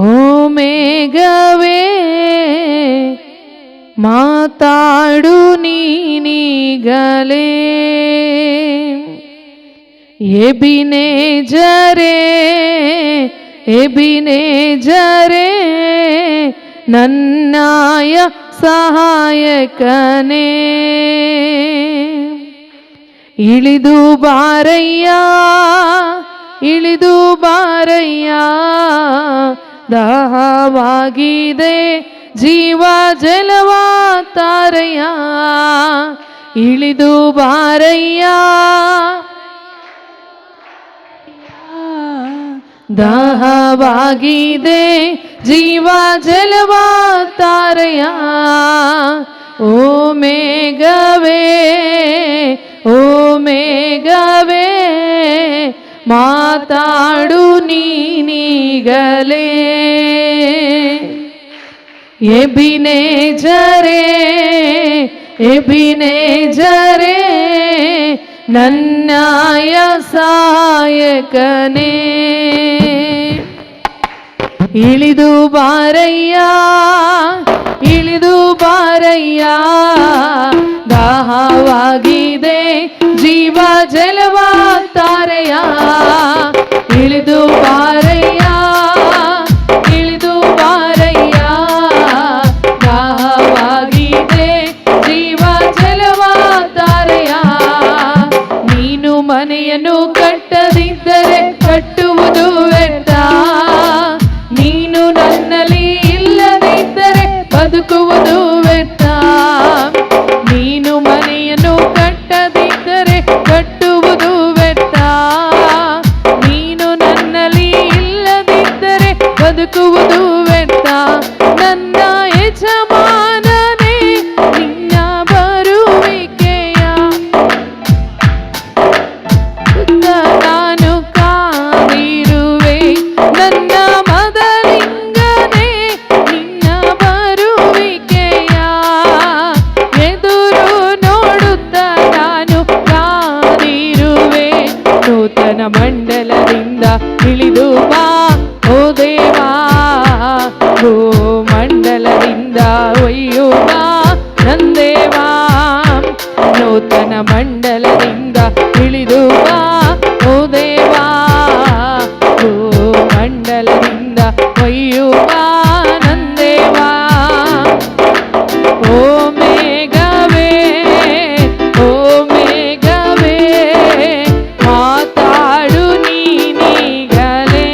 ಓ ಮೇಘವೇ ಮಾತಾಡು ನೀನೀಗಲೇ. ಎಬಿನೇಜರೇ ಎಬಿನೇಜರೇ ನನ್ನಾಯ ಸಹಾಯಕನೇ. ಇಳಿದು ಬಾರಯ್ಯ ಇಳಿದು ಬಾರಯ್ಯ, ದಾಹವಾಗಿದೆ ಜೀವ ಜಲವ ತಾರಯ್ಯ. ಇಳಿದು ಬಾರಯ್ಯ ದಾಹವಾಗಿದೆ ಜೀವ ಜಲವ ತಾರಯ್ಯ. ಓ ಮೇಘವೇ ಓ ಮೇಘವೇ ಮಾತಾಡು ನೀನೀಗಲೇ. ಎಬಿನೇಜರೇ ಎಬಿನೇಜರೇ ನನ್ನಾಯ ಸಹಾಯಕನೇ. ಇಳಿದು ಬಾರಯ್ಯ ಇಳಿದು ಬಾರಯ್ಯ, ದಾಹವಾಗಿದೆ ಜೀವ ಜಲವ ತಾರಯ್ಯ. ಇಳಿದು ಬಾರಯ್ಯ ಇಳಿದು ಬಾರಯ್ಯ, ದಾಹವಾಗಿದೆ ಜೀವ ಜಲವ ತಾರಯ್ಯ. ನೀನು ಮನೆಯನ್ನು ಕಟ್ಟದಿದ್ದರೆ ಕಟ್ಟುವುದು ವ್ಯರ್ಥ, ನೀನು ನನ್ನಲ್ಲಿ ಇಲ್ಲದಿದ್ದರೆ ಬದುಕುವುದು ವ್ಯರ್ಥ. ನೀನು ಮನೆಯನ್ನು ಕಟ್ಟದಿದ್ದರೆ ಕಟ್ಟುವುದು ವ್ಯರ್ಥ, ನೀನು ನನ್ನಲ್ಲಿ ಇಲ್ಲದಿದ್ದರೆ ಬದುಕುವುದು ವ್ಯರ್ಥ. ನನ್ನ ಯಜಮಾನನೇ ನಿನ್ನ ಬರುವಿಕೆಯ ನಾನು ಕಾದಿರುವೆ. ನನ್ನ ಮದಲಿಂಗನೇ ನಿನ್ನ ಬರುವಿಕೆಯ ಎದುರು ನೋಡುತ್ತ ನಾನು ಕಾದಿರುವೆ. ನೂತನ ಮಂಡಲದಿಂದ ಇಳಿದು ಬಾ ಓ ದೇವಾ, ಭೂಮಂಡಲದಿಂದ ಒಯ್ಯು ಬಾ ನಂದೇವಾ. ನೂತನ ಮಂಡಲದಿಂದ ಇಳಿದು ಬಾ ಓ ದೇವಾ, ಭೂಮಂಡಲದಿಂದ ಒಯ್ಯು ಬಾ ನಂದೇವಾ. ಓ ಮೇಘವೇ ಓ ಮೇಘವೇ ಮಾತಾಡು ನೀನೀಗಲೇ.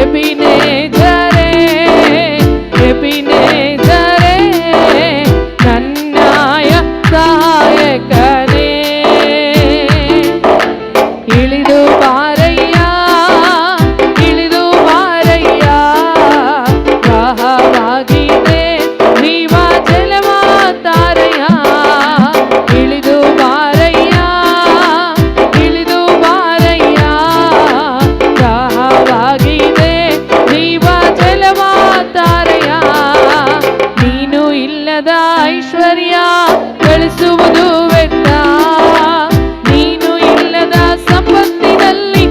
ಎಬಿನೇಜರೇ ಎಬಿನೇಜರೇ ನನ್ನಾಯ ಸಹಾಯಕನೇ. ಇಳಿದು ಬಾರಯ್ಯ ಇಳಿದು ಬಾರಯ್ಯ, ದಾಹವಾಗಿದೆ ಜೀವ ಜಲವ ತಾರಯ್ಯ. ಇಳಿದು ಬಾರಯ್ಯ ಇಳಿದು ಬಾರಯ್ಯ, ದಾಹವಾಗಿದೆ ಜೀವ ಜಲವ ತಾರಯ್ಯ. ನೀನು ಇಲ್ಲದ ಐಶ್ವರ್ಯ ಗಳಿಸುವುದು ವ್ಯರ್ಥ, ನೀನು ಇಲ್ಲದ ಸಂಪತ್ತಿನಲ್ಲಿ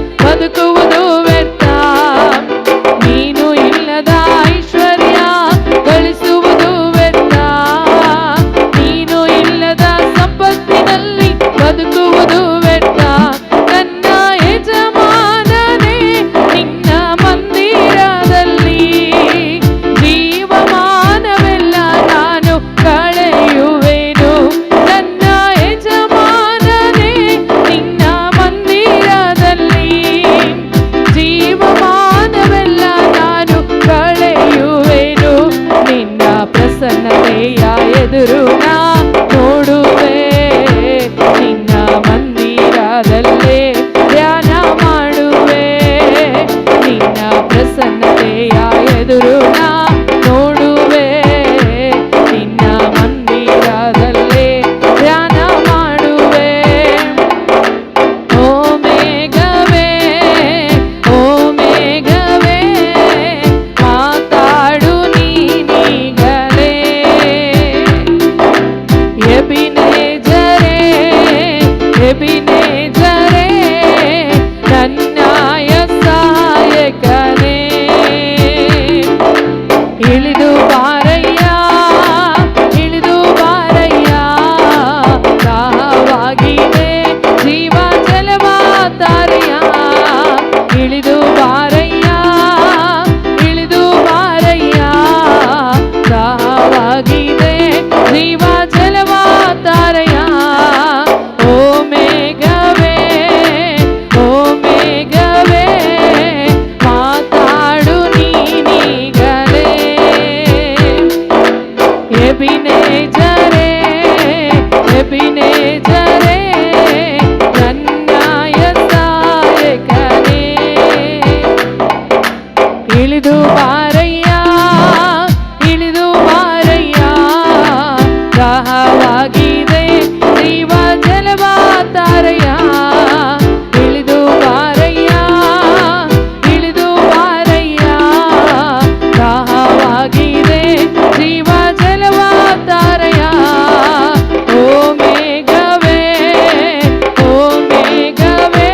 ಇಳಿದು ಬಾರಯ್ಯ, ಇಳಿದು ಬಾರಯ್ಯ. ದಾಹವಾಗಿದೆ ಜೀವ ಜಲವ ತಾರಯ್ಯ. ಓ ಮೇಘವೇ, ಓ ಮೇಘವೇ, ಮಾತಾಡು ನೀನೀಗಲೇ. ಎಬಿನೇಜರೇ, ಎಬಿನೇಜರೇ, ನನ್ನಾಯ ಸಹಾಯಕನೇ. ಇಳಿದು ಬಾರಯ್ಯ, ಇಳಿದು ಬಾರಯ್ಯ. ದಾಹವಾಗಿದೆ ಜೀವ ಜಲವ ತಾರಯ್ಯ. ಇಳಿದು ಬಾರಯ್ಯ, ಇಳಿದು ಬಾರಯ್ಯ. ದಾಹವಾಗಿದೆ ಜೀವ ಜಲವ ತಾರಯ್ಯ. ಓ ಮೇಘವೇ, ಓ ಮೇಘವೇ,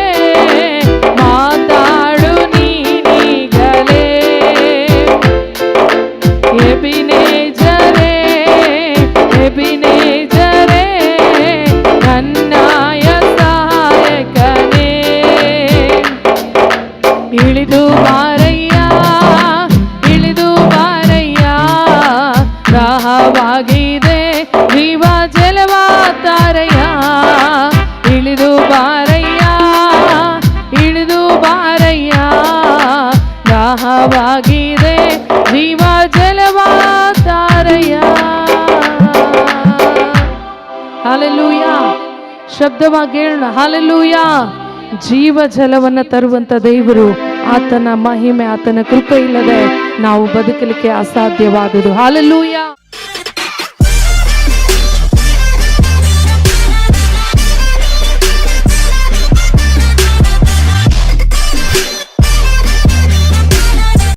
ಮಾತಾಡು ನೀನೀಗಲೇ. ಎಬಿನೇಜರೇ, ಎಬಿನೇಜರೇ, ನನ್ನಾಯ ಸಹಾಯಕನೇ. ಇಳಿದು ಬಾರಯ್ಯ, ಇಳಿದು ಬಾರಯ್ಯ. ದಾಹವಾಗಿದೆ ಜೀವ ಜಲವ ತಾರಯ್ಯ. ಇಳಿದು ಬಾರಯ್ಯ, ಇಳಿದು ಬಾರಯ್ಯ. ದಾಹವಾಗಿದೆ ಜೀವ ಜಲವ ತಾರಯ್ಯ. ಹಾಲೆಲೂಯ. ಶಬ್ದವಾಗಿ ಹೇಳೋಣ, ಹಾಲೆಲೂಯ. ಜೀವ ಜಲವನ್ನ ತರುವಂತ ದೇವರು, ಆತನ ಮಹಿಮೆ, ಆತನ ಕೃಪೆ ಇಲ್ಲದೆ ನಾವು ಬದುಕಲಿಕ್ಕೆ ಅಸಾಧ್ಯವಾದುದು. ಹಾಲೆಲೂಯ.